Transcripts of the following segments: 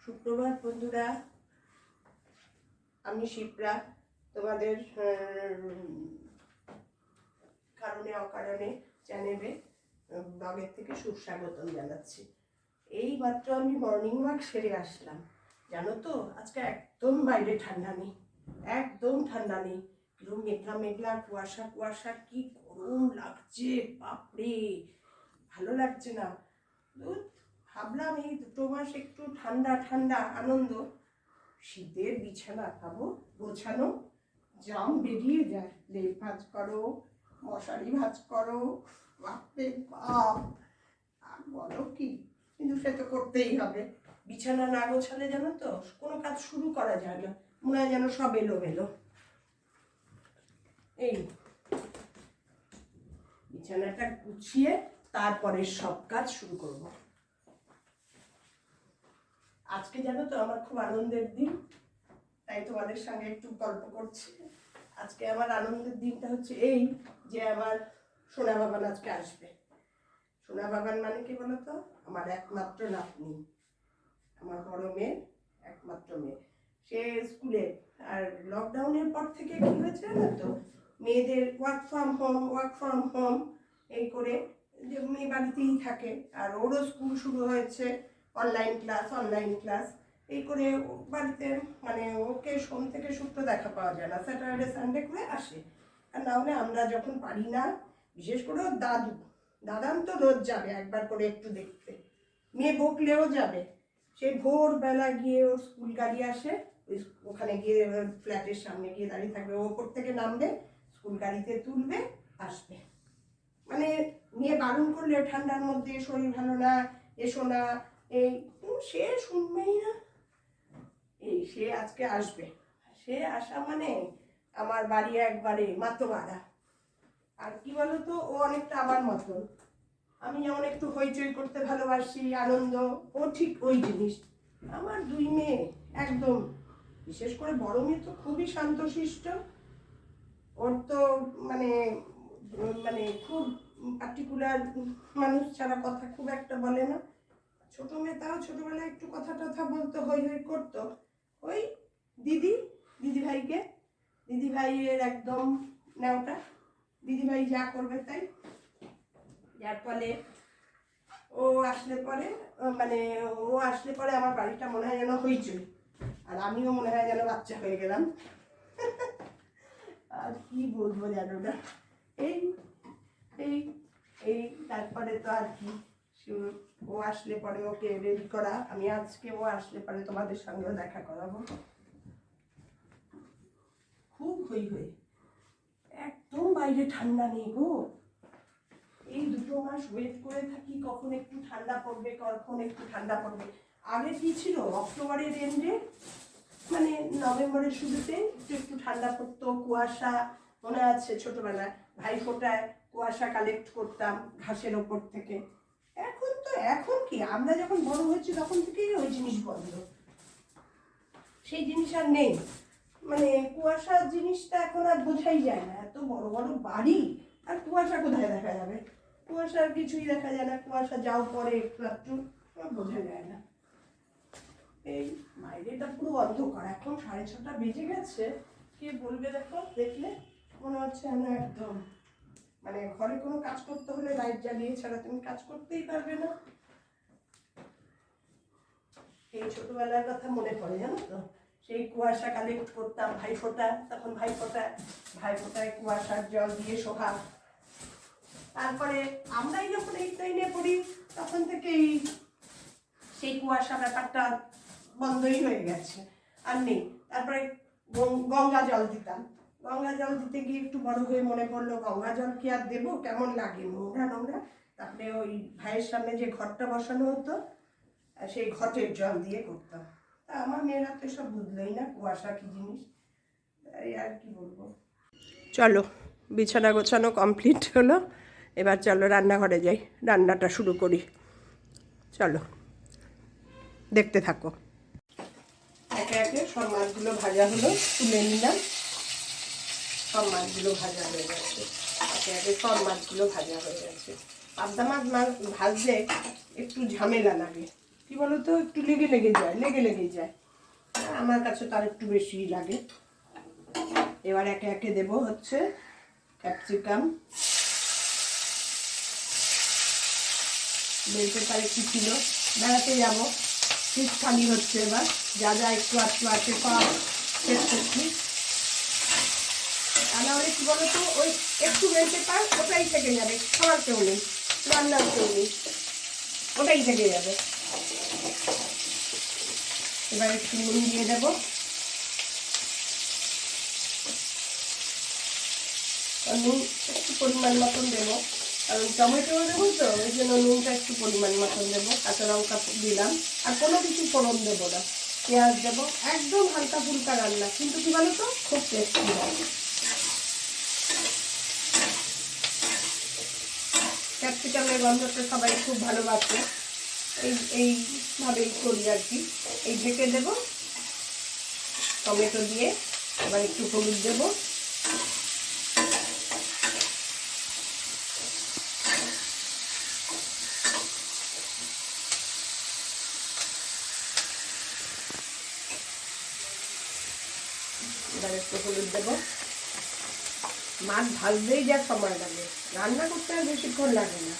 সুপ্রভাত বন্ধুরা, আমি শিপ্রা তোমাদের কারণে অকারণে চ্যানেলে ব্লগের থেকে সুস্বাগতম জানাচ্ছি। এই মাত্র আমি মর্নিং ওয়াক সেরে আসলাম। জানো তো আজকে একদম বাইরে ঠান্ডা নেই, একদম ঠান্ডা নেই, এরকম মেঘলা মেঘলা কুয়াশা কুয়াশা, কি গরম লাগছে বাপরে, ভালো লাগছে না। ভাবলাম এই 2 মাস একটু ঠান্ডা ঠান্ডা আনন্দ, শীতের বিছানা পাবো গোছানো, জাম বেরিয়ে যায়, লেপ ভাঁজ করো, মশারি ভাঁজ করো, বাপরে বাপ, আর বলো কি, কিন্তু সে তো করতেই হবে। বিছানা না গোছালে জানো তো কোনো কাজ শুরু করা যায় না, মনে হয় যেন সব এলোমেলো। এই বিছানাটা গুছিয়ে তারপরে সব কাজ শুরু করব। আজকে জানো তো আমার খুব আনন্দের দিন, তাই তোমাদের সঙ্গে একটু গল্প করছি। আজকে আমার আনন্দের দিনটা হচ্ছে এই যে আমার সোনা বাবান আজকে আসবে। সোনা বাবান মানে কি বলতো, আমার একমাত্র নাতনি, আমার বড় মেয়ে, একমাত্র মেয়ে। সে স্কুলে, আর লকডাউনের পর থেকে কি হয়েছে না তো, মেয়েদের ওয়ার্ক ফ্রম হোম এই করে, যে মেয়ে বাড়িতেই থাকে, আর ওরও স্কুল শুরু হয়েছে, অনলাইন ক্লাস এই করে বাড়িতে, মানে ওকে সোম থেকে শুক্র দেখা পাওয়া যায় না, স্যাটারডে সানডে করে আসে। আর না হলে আমরা যখন পারি না, বিশেষ করে ওর দাদান তো রোজ যাবে একবার করে একটু দেখতে, মেয়ে বকলেও যাবে। সেই ভোরবেলা গিয়ে ওর স্কুল গাড়ি আসে, ওখানে গিয়ে ফ্ল্যাটের সামনে গিয়ে দাঁড়িয়ে থাকবে, ও ওপর থেকে নামবে, স্কুল গাড়িতে তুলবে, আসবে। মানে মেয়ে বারণ করলে ঠান্ডার মধ্যে শরীর ভালো না, এসো না, এই সে শুনবেই না। এই সে আজকে আসবে, সে আসা মানে আমার বাড়ি একবারে মাতোয়ারা। আর কি বলতো, ও অনেকটা আমার মতন, আমি যেমন একটু হইচই করতে ভালোবাসি, আনন্দ, ও ঠিক ওই জিনিস। আমার 2 মেয়ে একদম, বিশেষ করে বড় মেয়ে তো খুবই শান্তশিষ্ট, ওর তো মানে মানে খুব পার্টিকুলার মানুষ ছাড়া কথা খুব একটা বলে না। ছোট মেয়ে তাও ছোটবেলায় একটু কথা টথা বলতো, হই হই করতো, ওই দিদি ভাইয়ের একদম নেওটা, দিদি ভাই যা করবে তাই। যার ফলে ও আসলে পরে আমার বাড়িটা মনে হয় যেন হইচই, আর আমিও মনে হয় যেন বাচ্চা হয়ে গেলাম। আর কি বলবো জানো না, এই এই এই তারপরে তো আর কি, ও আসলে পরে ওকে রেডি করা, আমি আজকে ও আসলে পরে তোমাদের সঙ্গেও দেখা করাবো। খুব হই হই, একদম বাইরে ঠান্ডা নেই গো। এই 2 মাস ওয়েট করে থাকি কখন একটু ঠান্ডা পড়বে, কখন একটু ঠান্ডা পড়বে। আগে কি ছিল, অক্টোবরের এন্ডে, মানে নভেম্বরের শুরুতে একটু একটু ঠান্ডা পড়তো, কুয়াশা, মনে আছে ছোটবেলায় ভাইফোঁটায় কুয়াশা কালেক্ট করতাম ঘাসের ওপর থেকে। এখন কি, আমরা যখন বড় হয়েছি তখন থেকেই ওই জিনিস বন্ধ, সেই জিনিস আর নেই। মানে কুয়াশার জিনিসটা এখন আর বোঝাই যায় না, এত বড় বড় বাড়ি, আর কুয়াশা কোথায় দেখা যাবে, কুয়াশার কিছুই দেখা যায় না, কুয়াশা যাও পরে একটু একটু, বোঝা যায় না। এই বাইরেটা পুরো অন্ধকার, এখন 6:30 বেজে গেছে, কে বলবে দেখো, দেখলে মনে হচ্ছে আমরা একদম, মানে ঘরে কোনো কাজ করতে হলে লাইট জ্বালিয়ে ছাড়া তুমি কাজ করতেই পারবে না। এই ছোটবেলার কথা মনে পড়ে জানো তো, সেই কুয়াশা কালেক্ট করতাম ভাইফোঁটা, তখন ভাইফোঁটায় কুয়াশার জল দিয়ে সোহা। তারপরে আমরাই যখন 8-9-এ পড়ি তখন থেকেই সেই কুয়াশা ব্যাপারটা বন্ধই হয়ে গেছে, আর নেই। তারপরে গঙ্গা জল দিতাম, গঙ্গা জল দিতে গিয়ে একটু বড় হয়ে মনে পড়লো গঙ্গা জল কি আর দেবো, কেমন লাগে, নোংরা নোংরা। তারপরে ওই ভাইয়ের সামনে যে ঘরটা বসানো হতো, সেই ঘটের জল দিয়ে করতাম। তা আমার মেয়েরা তো এসব বুঝলোই না কুয়াশা কি জিনিস, তাই আর কি বলবো। চলো, বিছানা গোছানো কমপ্লিট হলো, এবার চলো রান্নাঘরে যাই, রান্নাটা শুরু করি, চলো দেখতে থাকো। একে একে সব মাছগুলো ভাজা হলো, তুলে নিলাম, সব মাছগুলো ভাজা হয়ে গেছে, একে একে সব মাছগুলো ভাজা হয়ে গেছে। পাবদা মাছ ভাজলে একটু ঝামেলা লাগে, কি বলতো একটু লেগে লেগে যায়, আমার কাছে তার একটু বেশি লাগে। এবার একে একে দেব হচ্ছে ক্যাপসিকাম, বেলতে তার একটু ছিল, বেড়াতে যাবো, ফ্রিজ খালি হচ্ছে, এবার যা যা একটু আটটু আছে সব শেষ করছি। তা নাহলে কি বলতো ওই একটু বেলতে পার ওটাই থেকে যাবে, খাওয়ার কেউ নেই, রান্নার কেউ নেই, ওটাই থেকে যাবে। এবার একটু নুন দিয়ে দেবো, নুন একটু পরিমাণ মতন দেবো, কারণ টমেটো দেবো তো ওই জন্য নুনটা একটু পরিমাণ মতন দেবো। কাঁচা লঙ্কা দিলাম, আর কোনো কিছু ফোড়ন দেবো না, পেঁয়াজ দেবো, একদম হালকা ফুলকা রান্না, কিন্তু কি বলতো খুব টেস্টি হয়। ক্যাপসিকামের গন্ধটা সবাই খুব ভালোবাসে, এইভাবেই করি আর কি। এই ঢেকে দেবো টমেটো দিয়ে, এবার একটু হলুদ দেবো, এবার একটু হলুদ দেবো। মাছ ভাজতেই যা সময় লাগে, রান্না করতে আর বেশিক্ষণ লাগে না।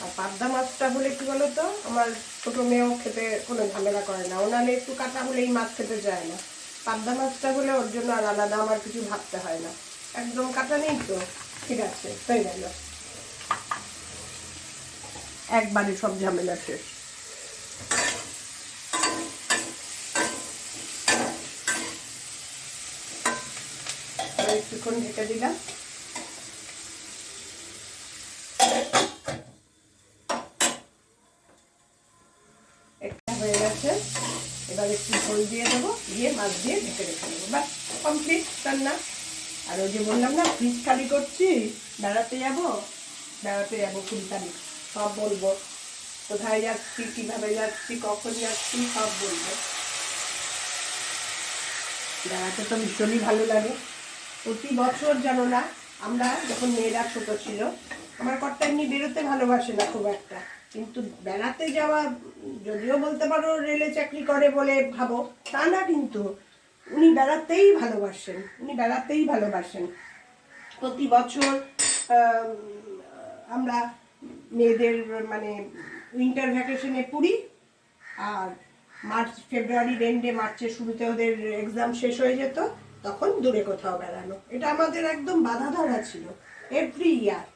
আর পাবদা মাছটা হলে কি বলতো আমার ছোট মেয়েও খেতে কোনো ঝামেলা করে না, ওনালে একটু কাটা হলেই মাছ খেতে যায় না। পাবদা মাছটা হলে ওর জন্য আর আলাদা আমার কিছু ভাবতে হয় না, একদম কাটা নেই তো ঠিক আছে, হয়ে গেল, একবারে সব ঝামেলা শেষ। একটুক্ষণ ঢেকে দিলাম, একটা হয়ে গেছে। এবার একটু ঝোল দিয়ে দেবো, দিয়ে মাছ দিয়ে ঢেকে রেখে দেবো, বাস কমপ্লিট রান্না। আর ওই যে বললাম না ফ্রিজ খালি করছি, বেড়াতে যাবো 20 তারিখ, সব বলবো, কোথায় যাচ্ছি, কিভাবে যাচ্ছি, কখন যাচ্ছি, সব বলবো। বেড়াতে তো ভীষণই ভালো লাগে, প্রতি বছর জানো না, আমরা যখন মেয়েরা ছোট ছিল, আমার কর্তা এমনি বেরোতে ভালোবাসে না খুব একটা, কিন্তু বেড়াতে যাওয়া, যদিও বলতে পারো রেলে চাকরি করে বলে ভাবো, তা না, কিন্তু উনি বেড়াতেই ভালোবাসেন। প্রতি বছর আমরা মেয়েদের মানে উইন্টার ভ্যাকেশনে পুরী, আর মার্চ ফেব্রুয়ারির এন্ডে, মার্চের শুরুতে ওদের এক্সাম শেষ হয়ে যেত, তখন দূরে কোথাও বেড়ানো, এটা আমাদের একদম বাধা ধরা ছিল এভরি ইয়ার।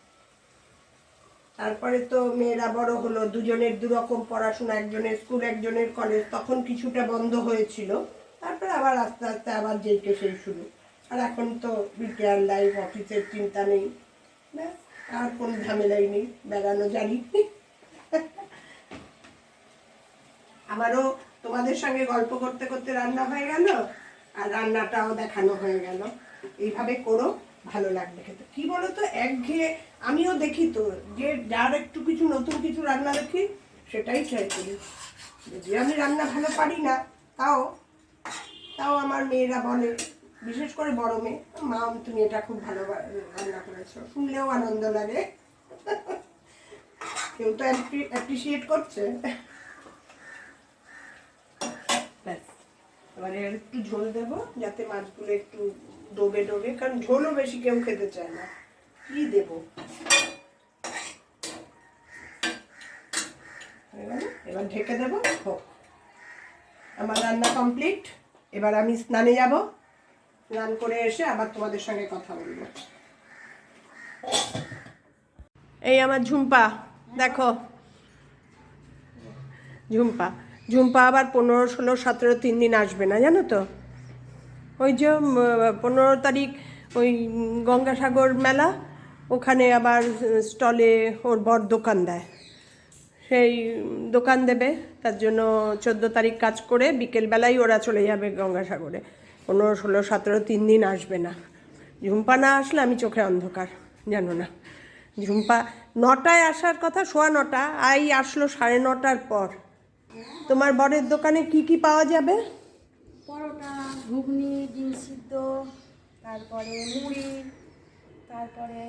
তারপরে তো মেয়েরা বড় হলো, দুজনের দুরকম পড়াশোনা, একজনের স্কুল একজনের কলেজ, তখন কিছুটা বন্ধ হয়েছিল, তারপরে আবার আস্তে আস্তে আবার যেইকে সেই শুরু। আর এখন তো রিটায়ার লাইফ, অফিসের চিন্তা নেই, আর কোনো ঝামেলাই নেই, বেড়ানো জানি। আমারও তোমাদের সঙ্গে গল্প করতে করতে রান্না হয়ে গেল, আর রান্নাটাও দেখানো হয়ে গেল। এইভাবে করো, ভালো লাগবে খেতে। কি বলো তো একঘেয়ে, আমিও দেখি তো যে যার একটু কিছু নতুন কিছু রান্না দেখি সেটাই ট্রাই করি। যদি আমি রান্না ভালো পারি না, তাও তাও আমার মেয়েরা বলে, বিশেষ করে বড় মেয়ে, মা তুমি এটা খুব ভালো রান্না করেছো, শুনলেও আনন্দ লাগে। কেউ তো অ্যাপ্রিসিয়েট করছে। এবারে একটু ঝোল দেবো যাতে মাছগুলো একটু ডোবে ডোবে, কারণ ঝোলও বেশি কেউ খেতে চায় না। কি দেবো, এবার ঢেকে দেবো, হোক। আমার রান্না কমপ্লিট, এবার আমি স্নানে যাব, স্নান করে এসে আবার তোমাদের সঙ্গে কথা বলবো। এই আমার ঝুম্পা, দেখো ঝুম্পা আবার 15, 16, 17, 3 দিন আসবে না, জানো তো। ওই যে 15 তারিখ ওই গঙ্গাসাগর মেলা, ওখানে আবার স্টলে ওর বর দোকান দেয়, সেই দোকান দেবে, তার জন্য 14 তারিখ কাজ করে বিকেলবেলায় ওরা চলে যাবে গঙ্গাসাগরে। 15, 16, 17, 3 দিন আসবে না। ঝুম্পা না আসলে আমি চোখে অন্ধকার, জানো না। ঝুম্পা 9টায় আসার কথা, 9:15, আসলো 9:30 পর। তোমার বরের দোকানে কি কি পাওয়া যাবে? পরোটা, ঘুগনি, ডিম সিদ্ধ, তারপরে মুড়ি, তারপরে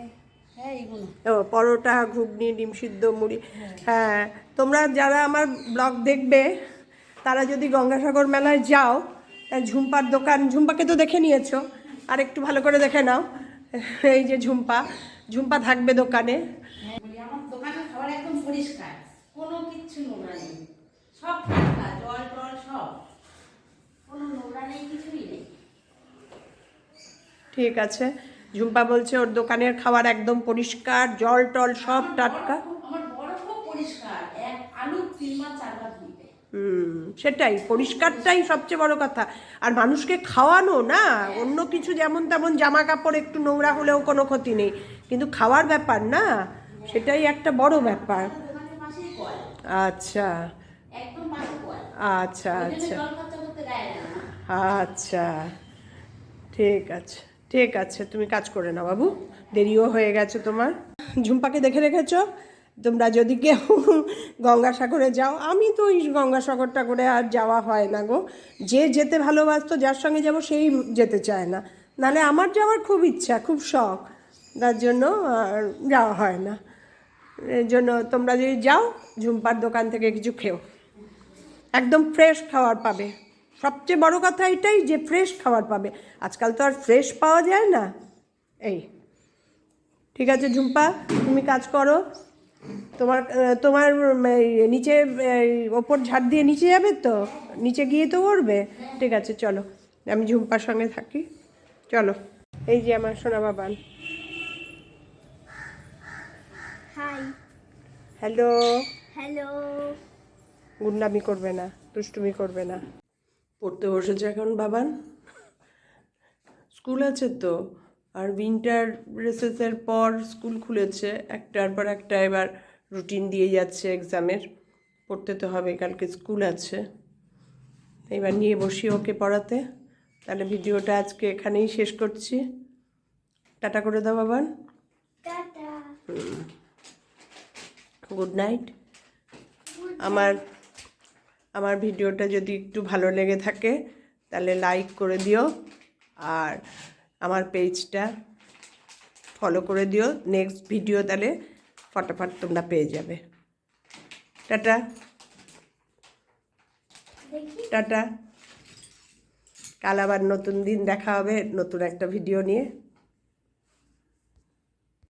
হ্যাঁ এইগুলো ও পরোটা, ঘুগনি, ডিম সিদ্ধ, মুড়ি। হ্যাঁ, তোমরা যারা আমার ব্লগ দেখবে তারা যদি গঙ্গাসাগর মেলায় যাও, ঝুম্পার দোকান, ঝুম্পাকে তো দেখে নিয়েছো, আর একটু ভালো করে দেখে নাও। এই যে ঝুম্পা, ঝুম্পা থাকবে দোকানে। হ্যাঁ বলি আমার দোকানের খাবার একদম পরিষ্কার, কোনো কিচ্ছু নোংরা নেই, সব টাটকা, জল টল সব, কোনো নোংরা নেই, কিছুই নেই। ঠিক আছে, ঝুম্পা বলছে ওর দোকানের খাবার একদম পরিষ্কার, জল টল সব টাটকা। আমার বড় খুব পরিষ্কার, এক আলু 3 বার 4 বার ধুইতে। সেটাই, পরিষ্কারটাই সবচেয়ে বড় কথা। আর মানুষকে খাওয়ানো না, অন্য কিছু যেমন তেমন জামা কাপড় একটু নোংরা হলেও কোনো ক্ষতি নেই, কিন্তু খাওয়ার ব্যাপার না, সেটাই একটা বড় ব্যাপার। আমাদের দোকানের পাশেই কল, আচ্ছা একদম পাশে কল, আচ্ছা ওই জন্য আচ্ছা জল খরচা করতে গায়ে লাগে না। আচ্ছা, ঠিক আছে ঠিক আছে, তুমি কাজ করে নাও বাবু, দেরিও হয়ে গেছে তোমার। ঝুম্পাকে দেখে রেখেছো? তোমরা যদি কেউ গঙ্গাসাগরে যাও, আমি তো ওই গঙ্গাসাগরটা করে আর যাওয়া হয় না গো। যে যেতে ভালোবাসতো, যার সঙ্গে যাব সেই যেতে চায় না, নাহলে আমার যাওয়ার খুব ইচ্ছা, খুব শখ, তার জন্য আর যাওয়া হয় না। এর জন্য তোমরা যদি যাও, ঝুম্পার দোকান থেকে কিছু খেও, একদম ফ্রেশ খাবার পাবে। সবচেয়ে বড় কথা এটাই যে ফ্রেশ খাবার পাবে, আজকাল তো আর ফ্রেশ পাওয়া যায় না। এই ঠিক আছে ঝুম্পা, তুমি কাজ করো। তোমার তোমার নিচে ওপর ঝাড় দিয়ে নিচে যাবে তো, নিচে গিয়ে তো করবে। ঠিক আছে চলো, আমি ঝুম্পার সঙ্গে থাকি, চলো। এই যে আমার সোনা বাবান। হাই। হ্যালো। হ্যালো। গুন্ডামি করবে না, দুষ্টুমি করবে না। পড়তে বসেছে এখন বাবান, স্কুল আছে তো, আর উইন্টার রেসেসের পর স্কুল খুলেছে, একটার পর একটা এবার রুটিন দিয়ে যাচ্ছে এক্সামের, পড়তে তো হবে, কালকে স্কুল আছে। এবার নিয়ে বসি ওকে পড়াতে। তাহলে ভিডিওটা আজকে এখানেই শেষ করছি, টাটা করে দাও বাবান, টাটা। Good night. আমার ভিডিওটা যদি একটু ভালো লেগে থাকে তাহলে লাইক করে দিও, আর আমার পেজটা ফলো করে দিও, নেক্সট ভিডিও তাহলে ফটাফট তোমরা পেয়ে যাবে। টাটা টাটা, কাল আবার নতুন দিন দেখা হবে নতুন একটা ভিডিও নিয়ে।